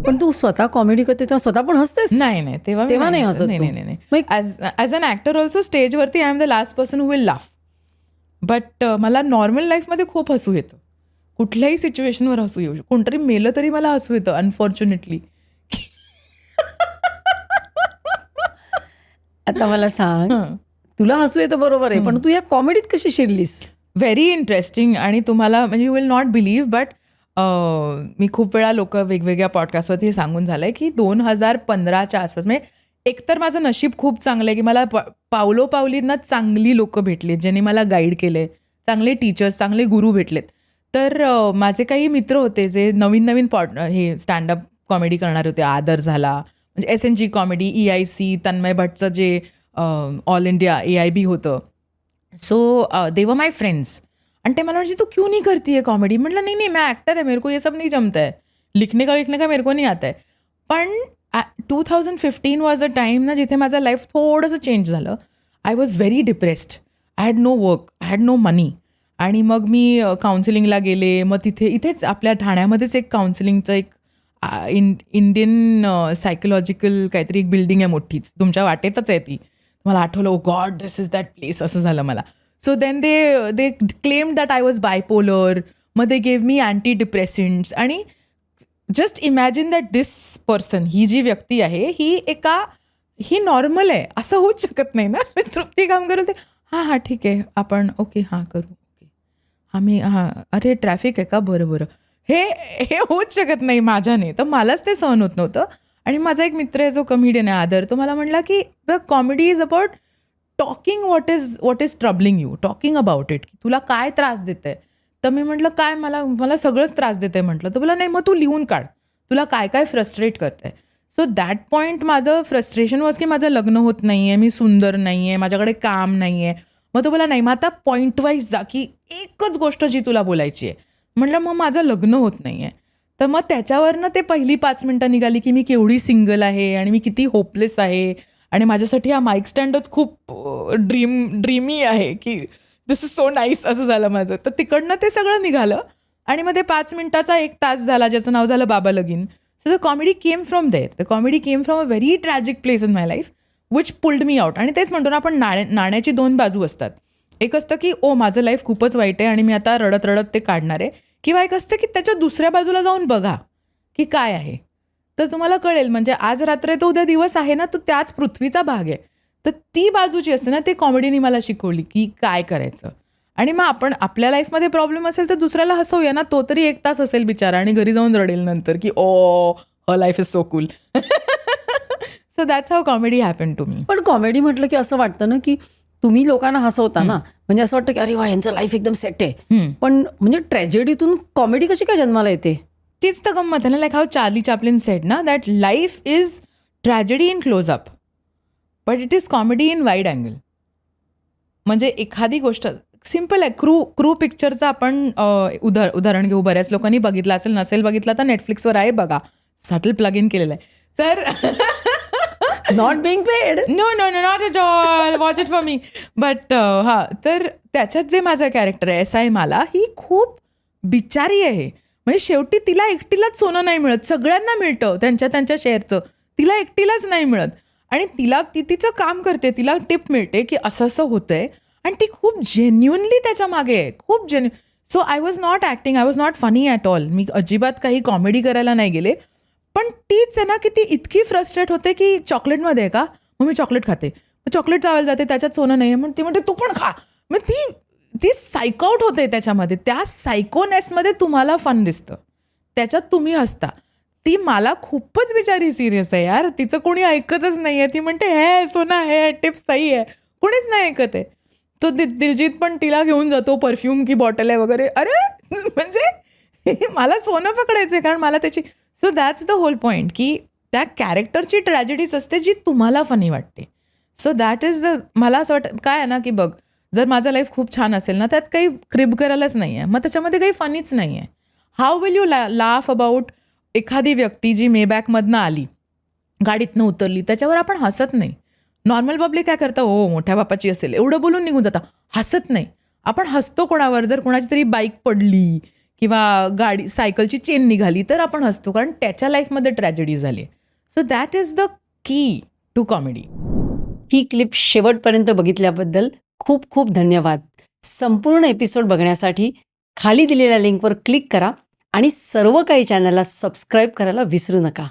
पण तू स्वतः कॉमेडी करते तेव्हा स्वतः पण हसतेस? नाही तेव्हा नाही हसत तू? नाही. ॲज अन ॲक्टर ऑल्सो स्टेजवरती I am the last person who will laugh. But मला नॉर्मल लाईफमध्ये खूप हसू येतं. कुठल्याही सिच्युएशनवर हसू येऊ शकतं. कोणतरी मेलं तरी मला हसू येतं अनफॉर्च्युनेटली. आता मला सांग, तुला हसू येतं बरोबर आहे, पण तू या कॉमेडीत कशी शिरलीस? Very interesting. आणि तुम्हाला म्हणजे you will not believe, but मी खूप वेळा लोक वेगवेगळ्या पॉडकास्टवरती हे सांगून झालंय की 2015च्या आसपास, म्हणजे एकतर माझं नशीब खूप चांगलं आहे की मला पावलोपावलींना चांगली लोकं भेटली ज्यांनी मला गाईड केले, चांगले टीचर्स, चांगले गुरु भेटलेत. तर माझे काही मित्र होते जे नवीन हे स्टँडअप कॉमेडी करणारे होते. आदर झाला, म्हणजे SNG कॉमेडी, EIC, तन्मय भट्टचं जे ऑल इंडिया AIB होतं. सो दे वर माय फ्रेंड्स. आणि ते मला म्हणजे तू क्यों नहीं करती है कॉमेडी? म्हटलं नहीं मैं एक्टर है, मेरे को ये सब नहीं जमता है, लिखने का मेरे को नहीं आता है. पण 2015 वॉज अ टाईम ना जिथे माझं लाईफ थोडंसं चेंज झालं. I was very depressed. I had no work, I had no money. आणि मग मी काउन्सिलिंगला गेले. मग इथेच आपल्या ठाण्यामध्येच एक काउन्सिलिंगचं एक इंडियन सायकोलॉजिकल काहीतरी एक बिल्डिंग आहे मोठीच, तुमच्या वाटेतच आहे ती. मला आठवलं, oh God this is that place, असं झालं मला. So then they claimed that I was bipolar. मग they gave me antidepressants. आणि just imagine that this person, ही जी व्यक्ती आहे ही नॉर्मल आहे, असं होऊच शकत नाही ना. तृप्ती काम करत हां ठीक आहे, आपण ओके हां करू, ओके आम्ही अरे ट्रॅफिक आहे का, बरं हे होऊच शकत नाही माझ्याने. तर मलाच ते सहन होत नव्हतं. आणि माझा एक मित्र आहे जो कमेडियन आहे आदर, तो मला म्हणला की the comedy is about talking what is troubling you, talking about it, की तुला काय त्रास देत आहे. तर मी म्हटलं काय, मला सगळंच त्रास देते म्हटलं. तर बोला नाही, मग तू लिहून काढ, तुला काय फ्रस्ट्रेट करतंय. सो दॅट पॉईंट माझं फ्रस्ट्रेशन वॉज की माझं लग्न होत नाही आहे, मी सुंदर नाही आहे, माझ्याकडे काम नाही आहे. मग तो बोला नाही, मग आता पॉईंट वाईज जा, की एकच गोष्ट जी तुला बोलायची आहे. म्हटलं मग माझं लग्न होत नाही आहे. तर मग त्याच्यावरनं ते पहिली 5 मिनटं निघाली की मी केवढी सिंगल आहे आणि मी किती होपलेस आहे. आणि माझ्यासाठी हा माईक स्टँडच खूप ड्रीमी आहे की दिस इज सो नाईस, असं झालं माझं. तर तिकडनं ते सगळं निघालं. आणि मग ते 5 मिनिटाचा 1 तास झाला ज्याचं नाव झालं बाबा लगीन. So the comedy came from there. The comedy came from a very tragic place in my life which pulled me out. आणि तेच म्हणतो ना आपण, नाण्याची 2 बाजू असतात. एक असतं की ओ माझं लाईफ खूपच वाईट आहे आणि मी आता रडत ते काढणार आहे. किंवा एक असतं की त्याच्या दुसऱ्या बाजूला जाऊन बघा की काय आहे, तर तुम्हाला कळेल. म्हणजे आज रात्र आहे तर उद्या दिवस आहे ना, तो त्याच पृथ्वीचा भाग आहे. तर ती बाजू जी असते ना, ते कॉमेडीने मला शिकवली की काय करायचं. आणि मग आपण आपल्या लाईफमध्ये प्रॉब्लेम असेल तर दुसऱ्याला हसवूया ना, तो तरी 1 तास असेल बिचारा आणि घरी जाऊन रडेल नंतर की oh her life is so cool. So that's how comedy happen to me. पण कॉमेडी म्हटलं की असं वाटतं ना की तुम्ही लोकांना हसवता ना, म्हणजे असं वाटतं की अरे वा यांचं लाईफ एकदम सेट आहे. पण म्हणजे ट्रॅजेडीतून कॉमेडी कशी काय जन्माला येते? तीच तर गंमत आहे ना. Like how Charlie Chaplin said ना, that life is tragedy in close up but it is comedy in wide angle. म्हणजे एखादी गोष्ट सिम्पल आहे. क्रू पिक्चरचं आपण उदाहरण घेऊ. बऱ्याच लोकांनी बघितलं असेल, नसेल बघितलं तर नेटफ्लिक्सवर आहे, बघा. सटल प्लग इन केलेलं आहे. तर not being paid. No not at all, watch it for me. But तर त्याच्यात जे माझं कॅरेक्टर आहे SI माला, ही खूप बिचारी आहे. म्हणजे शेवटी तिला एकटीलाच सोनं नाही मिळत, सगळ्यांना मिळतं त्यांच्या शेअरचं, तिला एकटीलाच नाही मिळत. आणि तिचं काम करते, तिला टिप मिळते की असं होतंय. आणि ती खूप जेन्युनली त्याच्या मागे आहे, खूप genuine. So I was not acting, I was not funny at all. मी अजिबात काही कॉमेडी करायला नाही गेले. पण तीच आहे ना की ती इतकी फ्रस्ट्रेट होते की चॉकलेटमध्ये आहे का, मग मी चॉकलेट खाते, मग चॉकलेट चावायला जाते, त्याच्यात सोनं नाही आहे, मग ती म्हणते तू पण खा. मग ती सायकोआउट होते त्याच्यामध्ये. त्या सायकोनेसमध्ये तुम्हाला फन दिसतं, त्याच्यात तुम्ही हसता. ती मला खूपच बिचारी सिरियस आहे यार, तिचं कोणी ऐकतच नाही आहे. ती म्हणते हे सोना हे टिप्स सही आहे, कोणीच नाही ऐकत आहे. तो दिलजीत पण तिला घेऊन जातो, परफ्यूम की बॉटल आहे वगैरे. अरे म्हणजे मला सोनं पकडायचं आहे कारण मला त्याची. So that's the whole point की त्या कॅरेक्टरची ट्रॅजेडीच असते जी तुम्हाला फनी वाटते. सो दॅट इज मला असं वाटतं काय आहे ना की बघ, जर माझं लाईफ खूप छान असेल ना, त्यात काही क्रिब करायलाच नाही आहे, मग त्याच्यामध्ये काही फनीच नाही आहे. How will you laugh about एखादी व्यक्ती जी मेबॅकमधनं आली, गाडीतनं उतरली, त्याच्यावर आपण हसत नाही. नॉर्मल पब्लिक काय करतं, हो मोठ्या बापाची असेल एवढं बोलून निघून जाता, हसत नाही. आपण हसतो कोणावर, जर कोणाची तरी बाईक पडली किंवा सायकलची चेन निघाली तर आपण हसतो, कारण त्याच्या लाईफमध्ये ट्रॅजेडी झाली. So that is the key to comedy. ही क्लिप शेवटपर्यंत बघितल्याबद्दल खूप खूप धन्यवाद. संपूर्ण एपिसोड बघण्यासाठी खाली दिलेल्या लिंकवर क्लिक करा आणि सर्व काही चॅनलला सबस्क्राईब करायला विसरू नका.